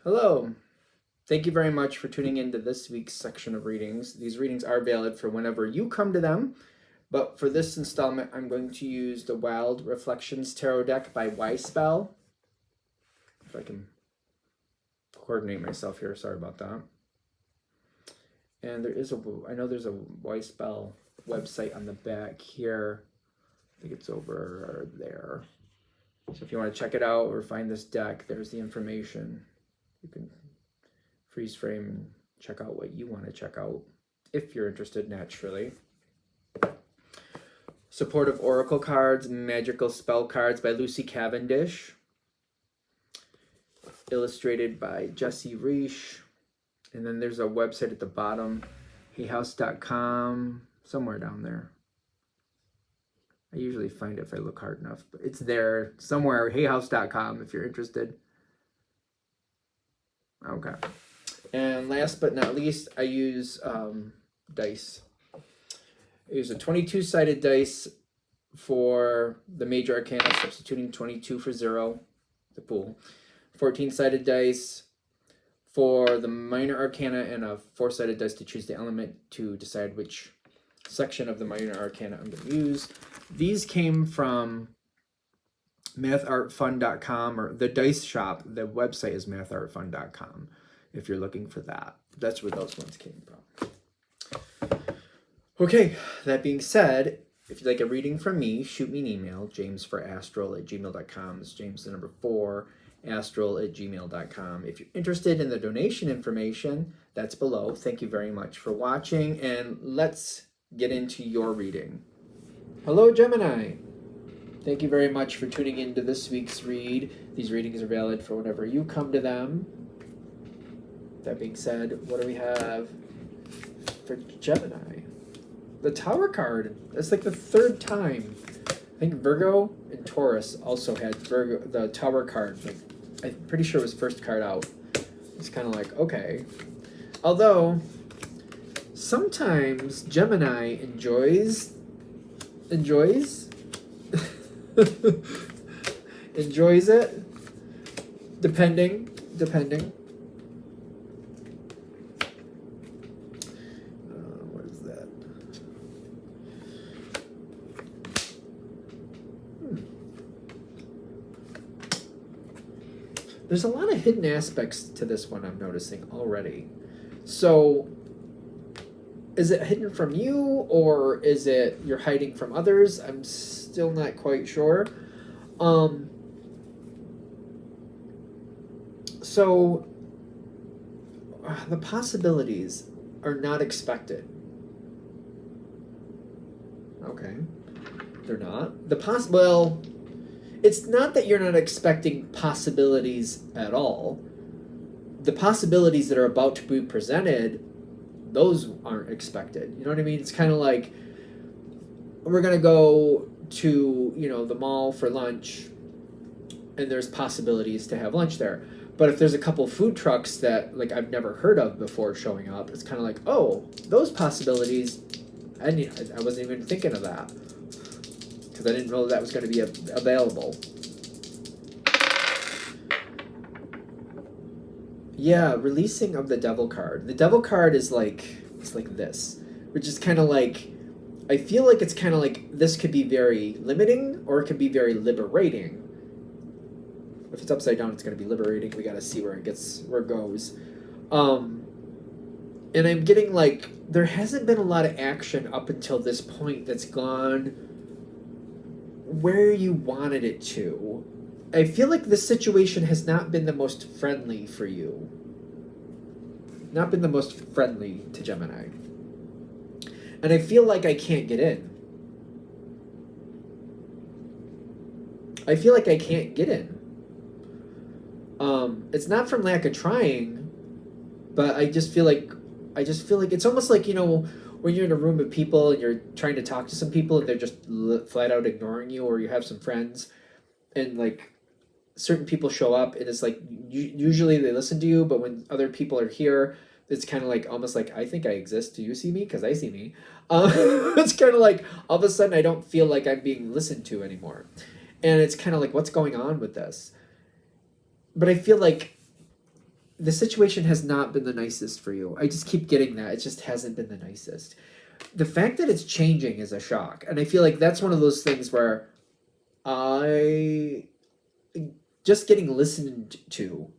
Hello. Thank you very much for tuning into this week's section of readings. These readings are valid for whenever you come to them, but for this installment, I'm going to use the Wild Reflections Tarot deck by Spell. If I can coordinate myself here, sorry about that. And I know there's a Spell website on the back here. I think it's over there. So if you want to check it out or find this deck, there's the information. You can freeze frame and check out what you want to check out if you're interested, naturally. Supportive Oracle Cards, Magical Spell Cards by Lucy Cavendish. Illustrated by Jesse Reish. And then there's a website at the bottom, heyhouse.com, somewhere down there. I usually find it if I look hard enough, but it's there somewhere, heyhouse.com if you're interested. Okay. And last but not least, I use dice. I use a 22-sided dice for the major arcana, substituting 22 for 0, the Fool. 14-sided dice for the minor arcana, and a 4-sided dice to choose the element to decide which section of the minor arcana I'm going to use. These came from mathartfun.com, or the dice shop. The website is mathartfun.com if you're looking for that. That's where those ones came from. Okay, that being said, if you'd like a reading from me, shoot me an email, jamesforastral@gmail.com. It's James the number 4, astral@gmail.com. If you're interested in the donation information, that's below. Thank you very much for watching, and let's get into your reading. Hello, Gemini. Thank you very much for tuning into this week's read. These readings are valid for whenever you come to them. That being said, what do we have for Gemini? The Tower card. That's like the third time. I think Virgo and Taurus also had the Tower card. Like, I'm pretty sure it was first card out. It's kind of like, okay. Although, sometimes Gemini enjoys enjoys it, depending. What is that? There's a lot of hidden aspects to this one I'm noticing already. So, is it hidden from you, or is it you're hiding from others? I'm still not quite sure. So the possibilities are not expected. Okay. They're not. Well, it's not that you're not expecting possibilities at all. The possibilities that are about to be presented, those aren't expected. You know what I mean? It's kind of like, we're going to go to, the mall for lunch, and there's possibilities to have lunch there. But if there's a couple food trucks that, like, I've never heard of before showing up, it's kind of like, oh, those possibilities, I wasn't even thinking of that, because I didn't know that was going to be available. Yeah, releasing of the Devil card. The Devil card is like, it's like this, which is kind of like, I feel like it's kind of like, this could be very limiting, or it could be very liberating. If it's upside down, it's going to be liberating. We got to see where it goes. And I'm getting like, there hasn't been a lot of action up until this point that's gone where you wanted it to. I feel like the situation has not been the most friendly for you. Not been the most friendly to Gemini. And I feel like I can't get in. I feel like I can't get in. It's not from lack of trying, but I just feel like it's almost like, when you're in a room of people and you're trying to talk to some people and they're just flat out ignoring you, or you have some friends and like certain people show up and it's like, usually they listen to you, but when other people are here, it's kind of like, almost like, I think I exist. Do you see me? Because I see me. It's kind of like, all of a sudden I don't feel like I'm being listened to anymore. And it's kind of like, what's going on with this? But I feel like the situation has not been the nicest for you. I just keep getting that. It just hasn't been the nicest. The fact that it's changing is a shock. And I feel like that's one of those things where I just getting listened to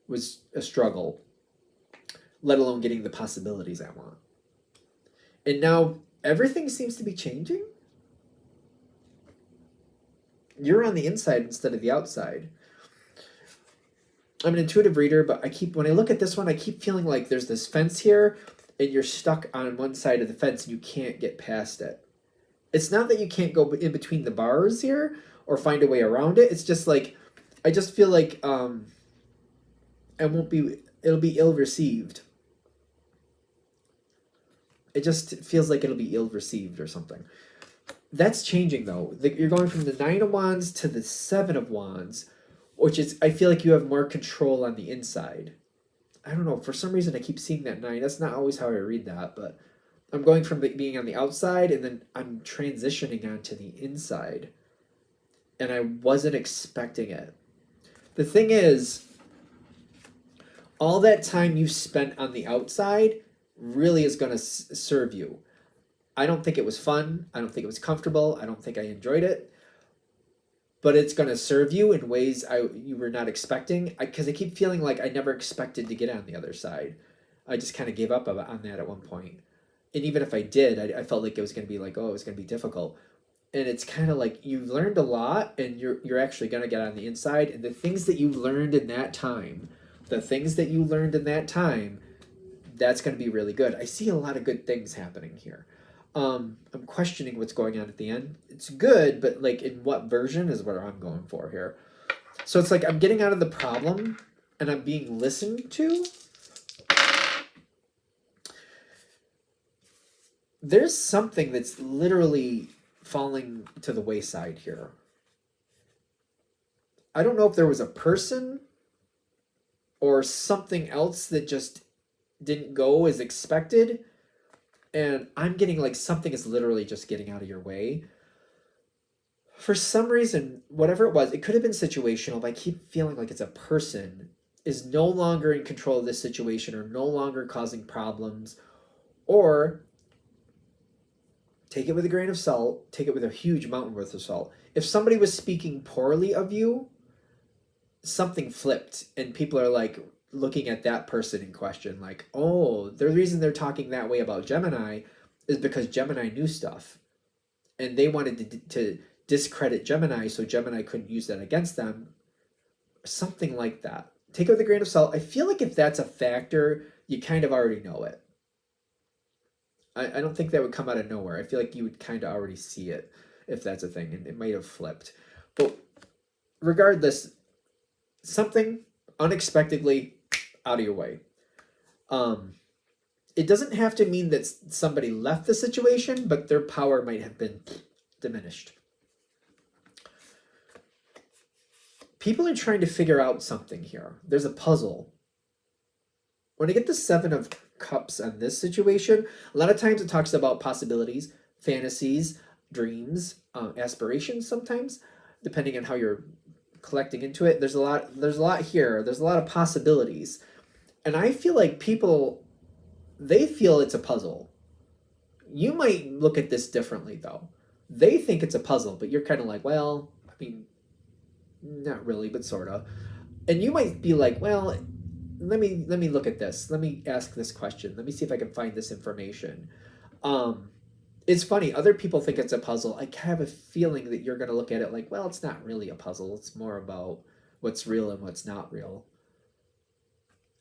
was a struggle, let alone getting the possibilities I want. And now everything seems to be changing. You're on the inside instead of the outside. I'm an intuitive reader, but when I look at this one, I keep feeling like there's this fence here and you're stuck on one side of the fence and you can't get past it. It's not that you can't go in between the bars here or find a way around it. It's just like, I just feel like it'll be ill received. It just feels like it'll be ill received or something. That's changing though. You're going from the 9 of Wands to the 7 of Wands, which is, I feel like you have more control on the inside. I don't know, for some reason I keep seeing that 9. That's not always how I read that, but I'm going from being on the outside and then I'm transitioning onto the inside. And I wasn't expecting it. The thing is, all that time you spent on the outside really is going to serve you. I don't think it was fun. I don't think it was comfortable. I don't think I enjoyed it. But it's going to serve you in ways you were not expecting. Because I keep feeling like I never expected to get on the other side. I just kind of gave up on that at one point. And even if I did, I felt like it was going to be like, oh, it was going to be difficult. And it's kind of like you've learned a lot and you're actually going to get on the inside. And the things that you learned in that time, that's going to be really good. I see a lot of good things happening here. I'm questioning what's going on at the end. It's good, but like in what version is what I'm going for here. So it's like I'm getting out of the problem and I'm being listened to. There's something that's literally falling to the wayside here. I don't know if there was a person or something else that just didn't go as expected. And I'm getting like something is literally just getting out of your way. For some reason, whatever it was, it could have been situational, but I keep feeling like it's a person is no longer in control of this situation or no longer causing problems. Or take it with a grain of salt, take it with a huge mountain worth of salt. If somebody was speaking poorly of you, something flipped and people are like looking at that person in question like, oh, the reason they're talking that way about Gemini is because Gemini knew stuff and they wanted to discredit Gemini so Gemini couldn't use that against them. Something like that. Take it with a grain of salt. I feel like if that's a factor, you kind of already know it. I don't think that would come out of nowhere. I feel like you would kind of already see it if that's a thing, and it might have flipped. But regardless, something unexpectedly out of your way. It doesn't have to mean that somebody left the situation, but their power might have been diminished. People are trying to figure out something here. There's a puzzle. When I get the 7 of Cups on this situation, a lot of times it talks about possibilities, fantasies, dreams, aspirations sometimes, depending on how you're collecting into it. There's a lot here. There's a lot of possibilities. And I feel like people, they feel it's a puzzle. You might look at this differently though. They think it's a puzzle, but you're kind of like, well, I mean, not really, but sort of. And you might be like, well, let me look at this. Let me ask this question. Let me see if I can find this information. It's funny. Other people think it's a puzzle. I have a feeling that you're going to look at it like, well, it's not really a puzzle. It's more about what's real and what's not real.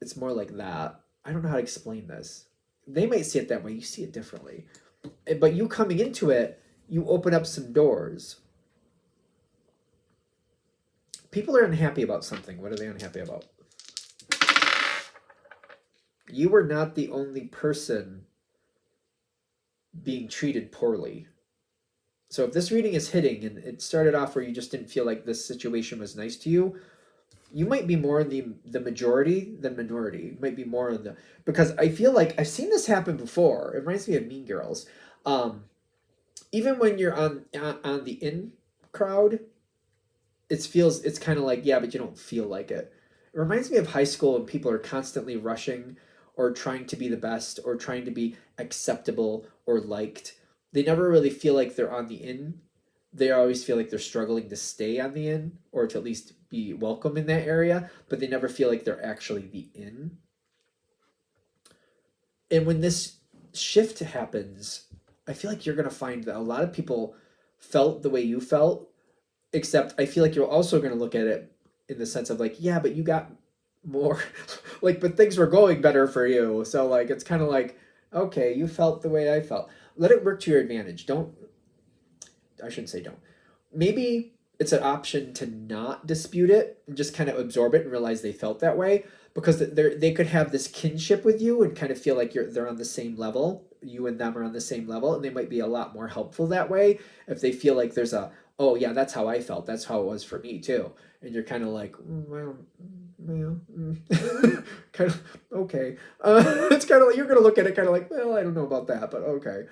It's more like that. I don't know how to explain this. They might see it that way. You see it differently. But you coming into it, you open up some doors. People are unhappy about something. What are they unhappy about? You were not the only person being treated poorly. So if this reading is hitting and it started off where you just didn't feel like this situation was nice to you, you might be more in the majority than minority. You might be more in the, because I feel like I've seen this happen before. It reminds me of Mean Girls. Even when you're on the in crowd, it's kind of like, yeah, but you don't feel like it. It reminds me of high school when people are constantly rushing or trying to be the best or trying to be acceptable or liked. They never really feel like they're on the in. They always feel like they're struggling to stay on the in or to at least be welcome in that area, but they never feel like they're actually the in. And when this shift happens, I feel like you're going to find that a lot of people felt the way you felt, except I feel like you're also going to look at it in the sense of like, yeah, but you got more, like, but things were going better for you. So, like, it's kind of like, okay, you felt the way I felt. Let it work to your advantage. I shouldn't say don't. Maybe it's an option to not dispute it and just kind of absorb it and realize they felt that way, because they could have this kinship with you and kind of feel like they're on the same level. You and them are on the same level, and they might be a lot more helpful that way if they feel like there's a, oh yeah, that's how I felt. That's how it was for me too. And you're kind of like, well, kind of okay. It's kind of like you're gonna look at it kind of like, well, I don't know about that, but okay.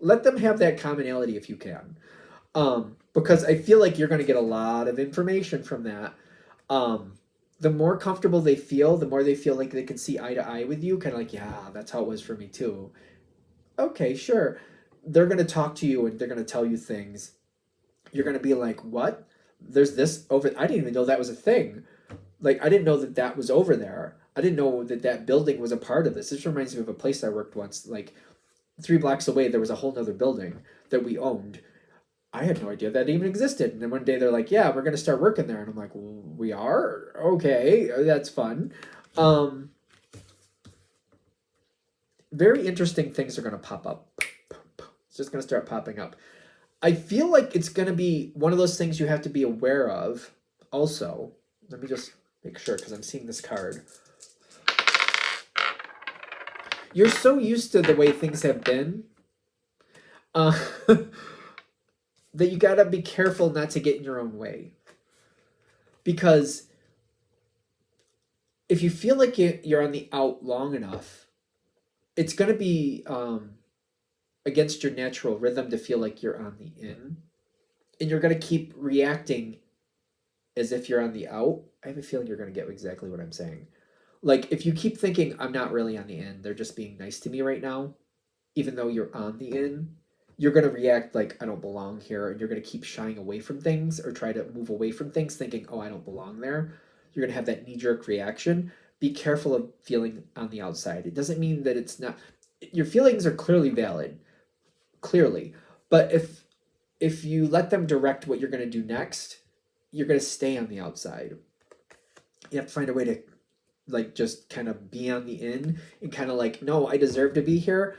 Let them have that commonality if you can. Because I feel like you're going to get a lot of information from that. The more comfortable they feel, the more they feel like they can see eye to eye with you, kind of like, yeah, that's how it was for me too. Okay, sure. They're going to talk to you and they're going to tell you things. You're going to be like, what? There's this over. I didn't even know that was a thing. Like, I didn't know that that was over there. I didn't know that that building was a part of this. This reminds me of a place I worked once. Like 3 blocks away, there was a whole nother building that we owned. I had no idea that even existed. And then one day they're like, yeah, we're going to start working there. And I'm like, we are? Okay, that's fun. Very interesting things are going to pop up. It's just going to start popping up. I feel like it's going to be one of those things you have to be aware of also. Let me just make sure, because I'm seeing this card. You're so used to the way things have been. That you got to be careful not to get in your own way. Because if you feel like you're on the out long enough, it's going to be against your natural rhythm to feel like you're on the in. And you're going to keep reacting as if you're on the out. I have a feeling you're going to get exactly what I'm saying. Like, if you keep thinking, I'm not really on the in, they're just being nice to me right now, even though you're on the in, you're going to react like, I don't belong here, and you're going to keep shying away from things or try to move away from things thinking, oh, I don't belong there. You're going to have that knee-jerk reaction. Be careful of feeling on the outside. It doesn't mean that it's not... Your feelings are clearly valid, clearly. But if you let them direct what you're going to do next, you're going to stay on the outside. You have to find a way to, like, just kind of be on the in and kind of like, no, I deserve to be here.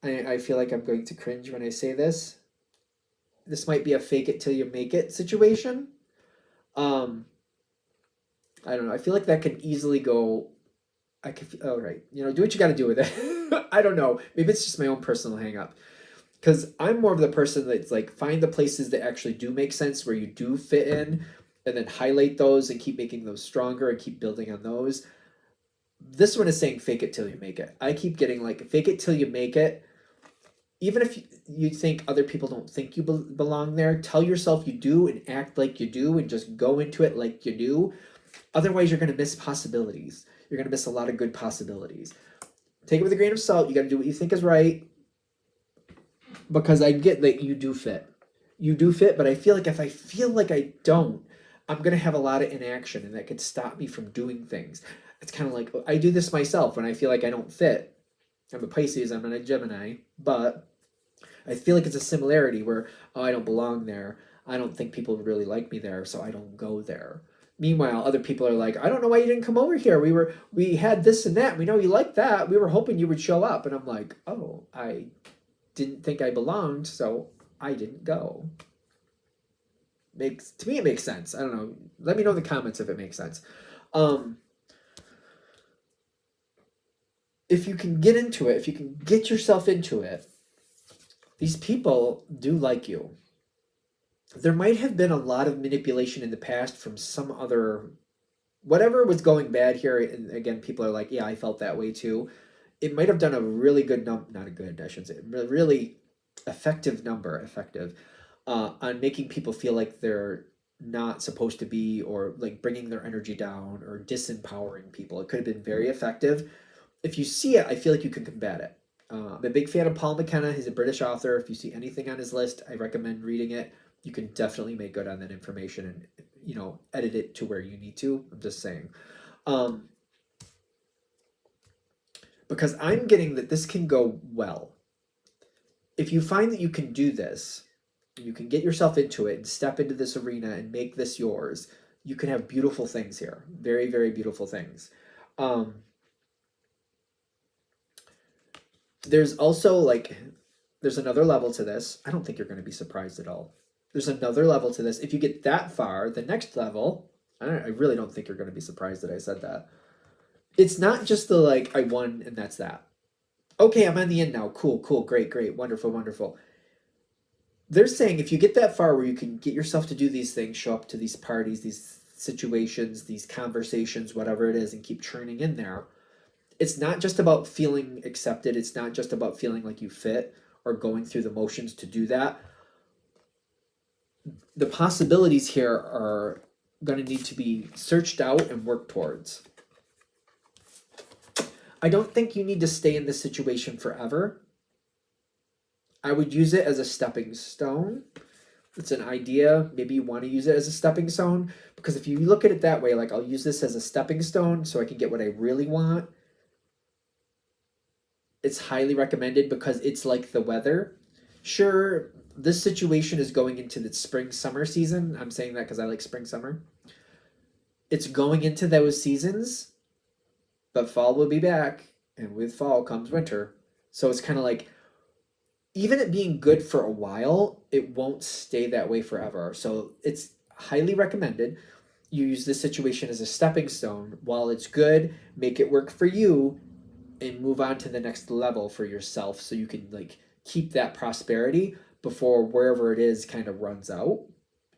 I feel like I'm going to cringe when I say this. This might be a fake it till you make it situation. I don't know. I feel like that could easily go. Oh, right. You know, do what you got to do with it. I don't know. Maybe it's just my own personal hang up. Because I'm more of the person that's like, find the places that actually do make sense where you do fit in, and then highlight those and keep making those stronger and keep building on those. This one is saying fake it till you make it. I keep getting like, fake it till you make it. Even if you think other people don't think you belong there, tell yourself you do and act like you do and just go into it like you do. Otherwise, you're going to miss possibilities. You're going to miss a lot of good possibilities. Take it with a grain of salt. You got to do what you think is right. Because I get that you do fit. You do fit, but I feel like if I feel like I don't, I'm going to have a lot of inaction, and that could stop me from doing things. It's kind of like, I do this myself when I feel like I don't fit. I'm a Pisces, I'm not a Gemini, but I feel like it's a similarity where, oh, I don't belong there. I don't think people really like me there, so I don't go there. Meanwhile, other people are like, I don't know why you didn't come over here. We had this and that. We know you like that. We were hoping you would show up. And I'm like, oh, I didn't think I belonged, so I didn't go. To me, it makes sense. I don't know. Let me know in the comments if it makes sense. If you can get into it, if you can get yourself into it, these people do like you. There might have been a lot of manipulation in the past from some other, whatever was going bad here. And again, people are like, yeah, I felt that way too. It might have done a really good not a good, I shouldn't say, really effective on making people feel like they're not supposed to be, or like bringing their energy down or disempowering people. It could have been very effective. If you see it, I feel like you can combat it. I'm a big fan of Paul McKenna. He's a British author. If you see anything on his list, I recommend reading it. You can definitely make good on that information and, edit it to where you need to. I'm just saying. Because I'm getting that this can go well. If you find that you can do this, you can get yourself into it and step into this arena and make this yours, you can have beautiful things here. Very, very beautiful things. There's also there's another level to this. I don't think you're going to be surprised at all. There's another level to this. If you get that far, the next level, I really don't think you're going to be surprised that I said that. It's not just the I won and that's that. Okay, I'm on the end now. Cool, great, wonderful. They're saying if you get that far where you can get yourself to do these things, show up to these parties, these situations, these conversations, whatever it is, and keep churning in there, it's not just about feeling accepted. It's not just about feeling like you fit or going through the motions to do that. The possibilities here are going to need to be searched out and worked towards. I don't think you need to stay in this situation forever. I would use it as a stepping stone. It's an idea. Maybe you want to use it as a stepping stone, because if you look at it that way, I'll use this as a stepping stone so I can get what I really want. It's highly recommended because it's like the weather. Sure, this situation is going into the spring-summer season. I'm saying that because I like spring-summer. It's going into those seasons, but fall will be back, and with fall comes winter. So it's kind of even it being good for a while, it won't stay that way forever. So it's highly recommended you use this situation as a stepping stone. While it's good, make it work for you and move on to the next level for yourself so you can keep that prosperity before wherever it is kind of runs out.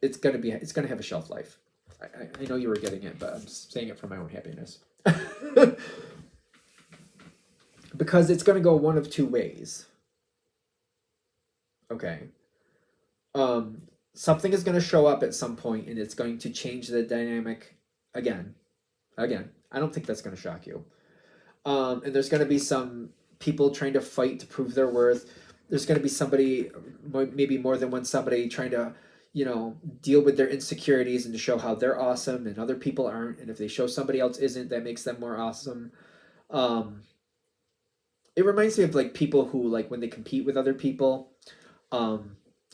It's gonna have a shelf life. I know you were getting it, but I'm saying it for my own happiness. Because it's gonna go one of two ways. Okay. Something is going to show up at some point and it's going to change the dynamic again. I don't think that's going to shock you. And there's going to be some people trying to fight to prove their worth. There's going to be somebody, maybe more than one somebody, trying to, deal with their insecurities and to show how they're awesome and other people aren't. And if they show somebody else isn't, that makes them more awesome. It reminds me of people who when they compete with other people.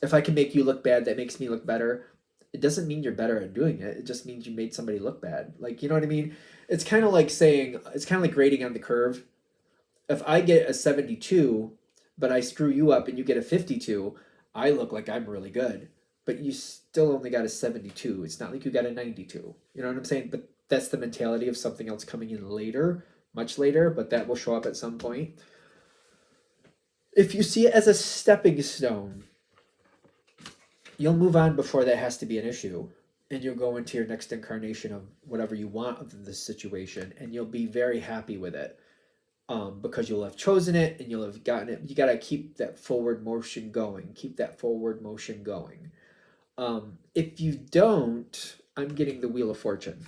If I can make you look bad, that makes me look better. It doesn't mean you're better at doing it. It just means you made somebody look bad. You know what I mean? It's kind of it's kind of like grading on the curve. If I get a 72, but I screw you up and you get a 52, I look like I'm really good. But you still only got a 72. It's not like you got a 92. You know what I'm saying? But that's the mentality of something else coming in later, much later, but that will show up at some point. If you see it as a stepping stone, you'll move on before that has to be an issue. And you'll go into your next incarnation of whatever you want of this situation. And you'll be very happy with it. Because you'll have chosen it and you'll have gotten it. You got to keep that forward motion going. Keep that forward motion going. If you don't, I'm getting the Wheel of Fortune.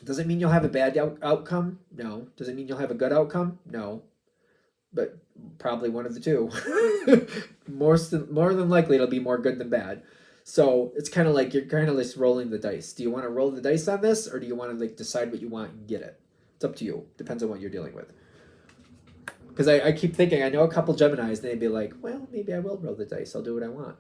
Does it mean you'll have a bad outcome? No. Does it mean you'll have a good outcome? No. But probably one of the two. more than likely, it'll be more good than bad. So it's kind of you're kind of rolling the dice. Do you want to roll the dice on this, or do you want to decide what you want and get it? It's up to you. Depends on what you're dealing with. Because I keep thinking, I know a couple Geminis, they'd be like, well, maybe I will roll the dice. I'll do what I want.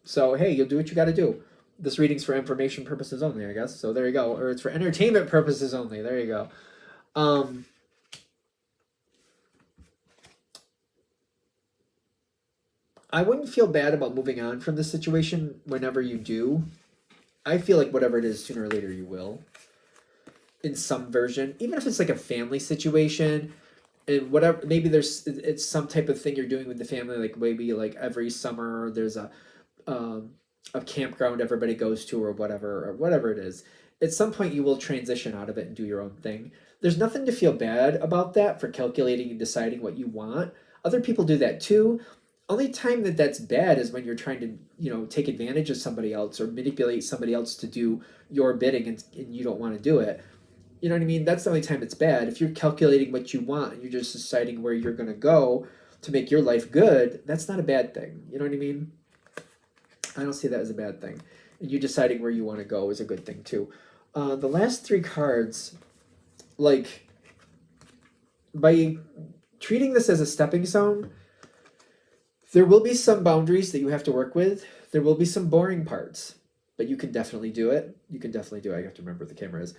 So hey, you'll do what you got to do. This reading's for information purposes only, I guess. So there you go. Or it's for entertainment purposes only. There you go. I wouldn't feel bad about moving on from this situation whenever you do. I feel like whatever it is, sooner or later you will. In some version. Even if it's a family situation. And whatever, maybe it's some type of thing you're doing with the family. Maybe every summer there's a campground everybody goes to or whatever it is. At some point you will transition out of it and do your own thing. There's nothing to feel bad about that for calculating and deciding what you want. Other people do that too. only time that that's bad is when you're trying to, take advantage of somebody else or manipulate somebody else to do your bidding, and you don't want to do it. You know what I mean? That's the only time it's bad. If you're calculating what you want and you're just deciding where you're going to go to make your life good, that's not a bad thing. You know what I mean? I don't see that as a bad thing. And you deciding where you want to go is a good thing too. The last three cards, like, by treating this as a stepping stone, there will be some boundaries that you have to work with. There will be some boring parts, but you can definitely do it. You can definitely do it. I have to remember what the camera is.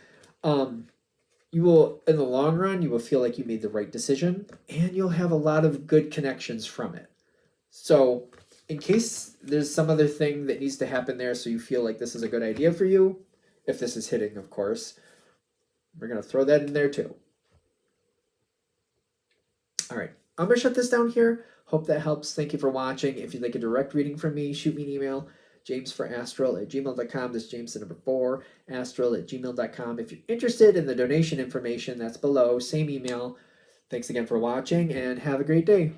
You will, in the long run, you will feel like you made the right decision, and you'll have a lot of good connections from it. So, in case there's some other thing that needs to happen there, so you feel like this is a good idea for you, if this is hitting, of course, we're going to throw that in there too. All right, I'm going to shut this down here. Hope that helps. Thank you for watching. If you'd like a direct reading from me, shoot me an email, jamesforastral@gmail.com. That's James the number 4, astral@gmail.com. If you're interested in the donation information, that's below. Same email. Thanks again for watching, and have a great day.